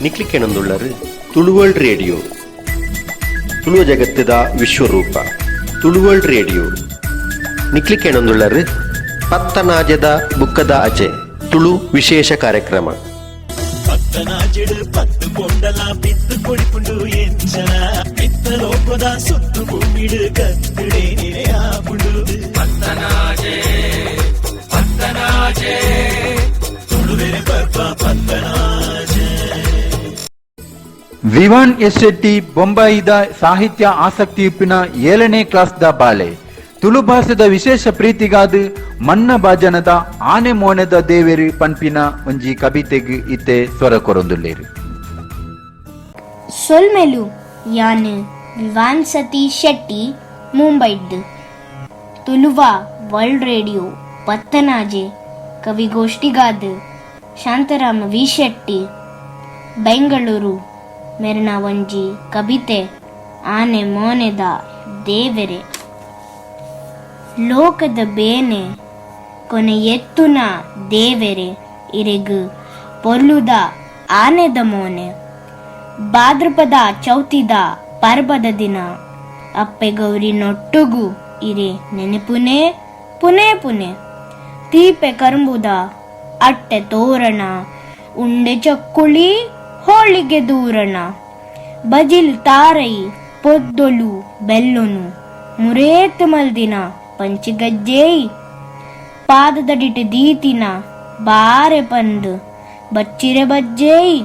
ನಿಕ್ಲಿಕ್ಕೆನೊಂದುಳ್ಳರು Tulu world radio ತುಳುವ ಜಗತ್ತದ ವಿಶ್ವರೂಪ Tulu world radio ನಿಕ್ಲಿಕ್ಕೆನೊಂದುಳ್ಳರು ಪತ್ತನಾಜದ ಬುಕ್ಕದ ಅಜೆ Tulu ವಿಶೇಷ ಕಾರ್ಯಕ್ರಮ ಪತ್ತನಾಜೆಡು ಪತ್ತು ಕೊಂಡಲ ಬಿತ್ತು ಕೊಡಿಪುಂಡು ಎಂಚನ ಬಿತ್ತ ಲೋಕದ ಸುತ್ತು ಭೂಮಿಡು ಕತ್ತುಡೆ ನೆರೆಯಾಪುಂಡು ಪತ್ತನಾಜೆ ಪತ್ತನಾಜೆ ತುಳುವೆರೆ ಬರ್ಪ ಪತ್ತನಾಜೆ. ವಿವಾನ್ ಎಸ್ ಶೆಟ್ಟಿ ಬೊಂಬಾಯಿದ ಸಾಹಿತ್ಯ ಆಸಕ್ತಿ ಉಪ್ಪಿನ 7ನೇ ಕ್ಲಾಸ್ದ ಬಾಲೆ ತುಳು ಭಾಷೆದ ವಿಶೇಷ ಪ್ರೀತಿಗಾದ ಮನ್ನ ಭಾಜನದ ಆನೆ ಮೋನೆದ ದೇವೇರು ಪನ್ಪಿನ ಒಂಜಿ ಕವಿತೆಗ್ ಇತ್ತೆ ಸ್ವರ ಕೊರೊಂದುಲ್ಲೇರು. ಸೊಲ್ಮೆಲು ಯಾನ್ ವಿವಾನ್ ಸತೀಶ್ ಶೆಟ್ಟಿ ಮುಂಬೈಡ್ ತುಳುವ ವರ್ಲ್ಡ್ ರೇಡಿಯೋ ಪತ್ತನಾಜೆ ಕವಿಗೋಷ್ಠಿಗಾದ ಶಾಂತರಾಮ ವಿ ಶೆಟ್ಟಿ ಬೆಂಗಳೂರು ಮೇರನ ಒಂಜಿ ಕವಿತೆ ಆನೆ ಮೋನೆದ ದೇವೆರೆ. ಲೋಕದ ಬೇನೆ ಕೊನೆ ಎತ್ತುನ ದೇವೆರೆ ಇರೆಗ್ ಪೊರ್ಲುದ ಆನೆದ ಮೋನೆ. ಭಾದ್ರಪದ ಚೌತಿದ ಪರ್ಬದ ದಿನ ಅಪ್ಪೆ ಗೌರಿ ನೊಟ್ಟುಗು ಇರೆ ನೆನಪುನೆ ಪುನೆ ಪುನೆ. ತೀಪೆ ಕರ್ಂಬುದ ಅಟ್ಟೆ ತೋರಣ ಉಂಡೆ ಚಕ್ಕುಳಿ ಹೋಳಿಗೆ ದೂರಣ. ಬಜಿಲ್ ತಾರೈ ಪೊದ್ದೊಲು ಬೆಲ್ಲೊನು ಮುರೇತ್ ಮಲ್ದಿನ ಪಂಚಿಗಜ್ಜೇಯಿ. ಪಾದದಡಿಟ ದೀತಿನ ಬಾರೆ ಪಂದು ಬಚ್ಚಿರೆ ಬಜ್ಜೇಯಿ.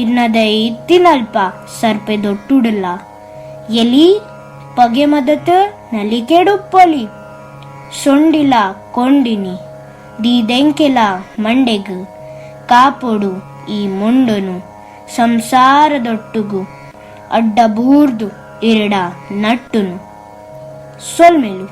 ಇರ್ನದ ಇತ್ತಿನಲ್ಪ ಸರ್ಪೆ ದೊಟ್ಟುಡಲ್ಲ ಎಲಿ ಪಗೆ ಮದತ ನಲಿಕೆಡುಪ್ಪೊಲಿ. ಸೊಂಡಿಲ ಕೊಂಡಿನಿ ದೀದೆಂಕೆಲ ಮಂಡೆಗ್ ಕಾಪೊಡು ಈ ಮೊಂಡನು ಸಂಸಾರದೊಟ್ಟುಗು ಅಡ್ಡ ಬೂರ್ದು ಇರಡ ನಟ್ಟುನು. ಸೊಲ್ಮೆಲು